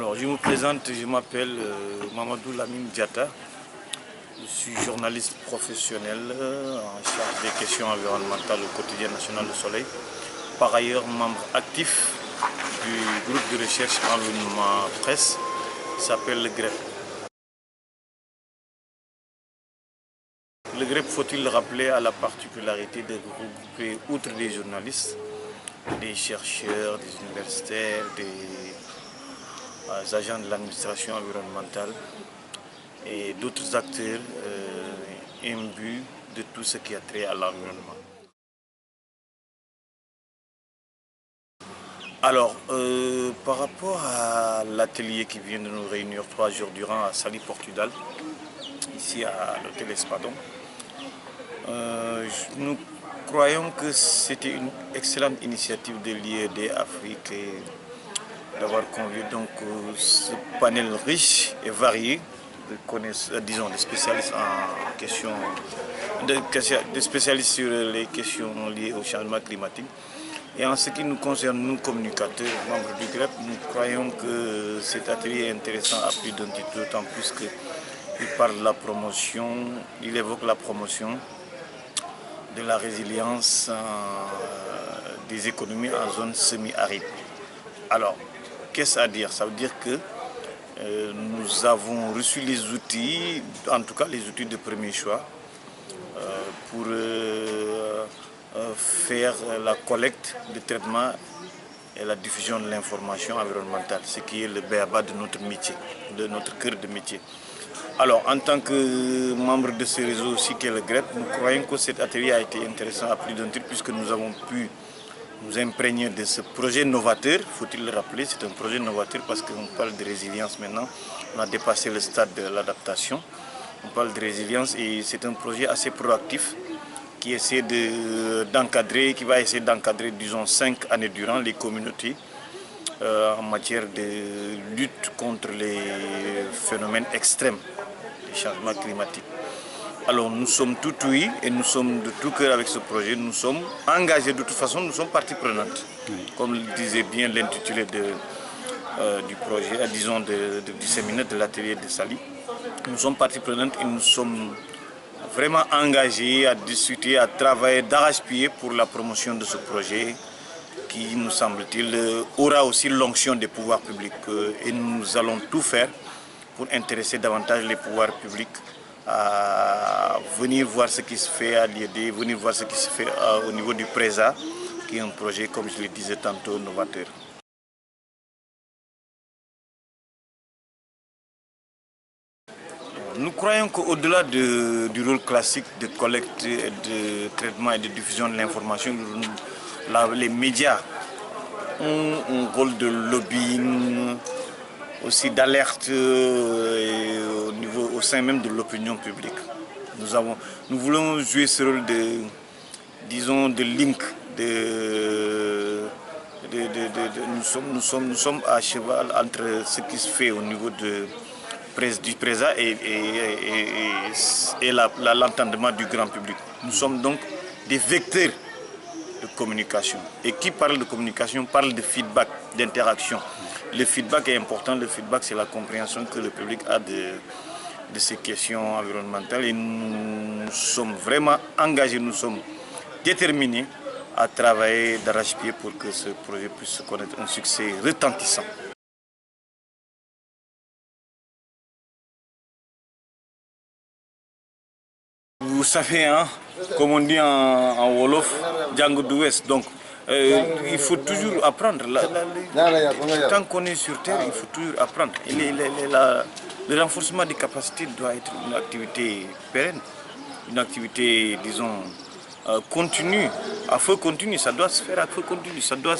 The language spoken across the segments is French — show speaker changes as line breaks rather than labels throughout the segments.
Alors, je me présente, je m'appelle Mamadou Lamine Diatta. Je suis journaliste professionnel en charge des questions environnementales au quotidien national Le Soleil. Par ailleurs, membre actif du groupe de recherche environnement presse qui s'appelle le GREP. Le GREP, faut-il le rappeler, a la particularité de regrouper, outre des journalistes, des chercheurs, des universitaires, des agents de l'administration environnementale et d'autres acteurs imbus de tout ce qui a trait à l'environnement. Alors, par rapport à l'atelier qui vient de nous réunir 3 jours durant à Saly, Portugal, ici à l'hôtel Espadon, nous croyons que c'était une excellente initiative de l'IED Afrique et d'avoir convié donc ce panel riche et varié de spécialistes en questions, de spécialistes sur les questions liées au changement climatique. Et en ce qui nous concerne, nous communicateurs, membres du GREP, nous croyons que cet atelier est intéressant à plus d'un titre, d'autant plus qu'il parle de la promotion, il évoque la promotion de la résilience des économies en zone semi-aride. Alors, qu'est-ce à dire? Ça veut dire que nous avons reçu les outils, en tout cas les outils de premier choix, pour faire la collecte, le traitement et la diffusion de l'information environnementale, ce qui est le b.a.-ba de notre métier, de notre cœur de métier. Alors, en tant que membre de ce réseau aussi qu'est le GREP, nous croyons que cet atelier a été intéressant à plus d'un titre puisque nous avons pu nous imprégner de ce projet novateur, faut-il le rappeler, c'est un projet novateur parce qu'on parle de résilience maintenant, on a dépassé le stade de l'adaptation, on parle de résilience et c'est un projet assez proactif qui essaie d'encadrer, qui va essayer d'encadrer, disons, 5 années durant les communautés en matière de lutte contre les phénomènes extrêmes des changements climatiques. Alors nous sommes tout oui et nous sommes de tout cœur avec ce projet, nous sommes engagés de toute façon, nous sommes partie prenante. Comme le disait bien l'intitulé du projet, disons du séminaire de l'atelier de Saly. Nous sommes partie prenante et nous sommes vraiment engagés à discuter, à travailler d'arrache-pied pour la promotion de ce projet qui, nous semble-t-il, aura aussi l'onction des pouvoirs publics. Et nous allons tout faire pour intéresser davantage les pouvoirs publics à venir voir ce qui se fait à l'IED, venir voir ce qui se fait au niveau du PRESA, qui est un projet, comme je le disais tantôt, novateur. Nous croyons qu'au-delà du rôle classique de collecte, de traitement et de diffusion de l'information, les médias ont un rôle de lobbying, aussi d'alerte au sein même de l'opinion publique. Nous voulons jouer ce rôle de, disons, de link, nous sommes à cheval entre ce qui se fait au niveau du PRESA et l'entendement du grand public. Nous sommes donc des vecteurs de communication. Et qui parle de communication parle de feedback, d'interaction. Le feedback est important, le feedback c'est la compréhension que le public a de ces questions environnementales et nous sommes vraiment engagés, nous sommes déterminés à travailler d'arrache-pied pour que ce projet puisse connaître un succès retentissant. Vous savez, hein, comme on dit en Wolof, Django d'Ouest, donc il faut toujours apprendre. Tant qu'on est sur Terre, il faut toujours apprendre. Et le renforcement des capacités doit être une activité pérenne, une activité, disons, continue, à feu continu. Ça doit se faire à feu continu. Ça doit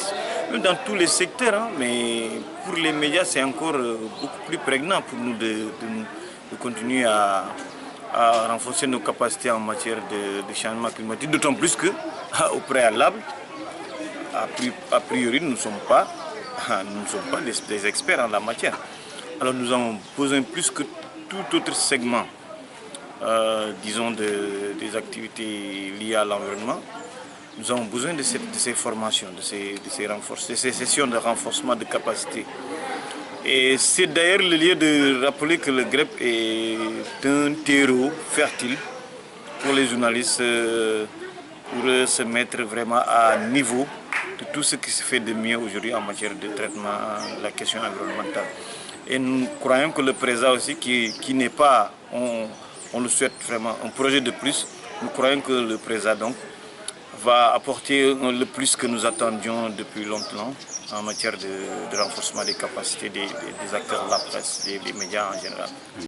même dans tous les secteurs, hein, mais pour les médias, c'est encore beaucoup plus prégnant pour nous de continuer à renforcer nos capacités en matière de changement climatique, d'autant plus qu'au préalable, a priori, nous ne sommes pas des experts en la matière. Alors nous avons besoin plus que tout autre segment, disons, des activités liées à l'environnement. Nous avons besoin de ces formations, de ces sessions de renforcement de capacité Et c'est d'ailleurs le lieu de rappeler que le GREP est un terreau fertile pour les journalistes pour se mettre vraiment à niveau de tout ce qui se fait de mieux aujourd'hui en matière de traitement de la question environnementale. Et nous croyons que le président aussi, qui n'est pas, on le souhaite vraiment, un projet de plus, nous croyons que le président donc va apporter le plus que nous attendions depuis longtemps en matière de renforcement des capacités des acteurs de la presse, des médias en général.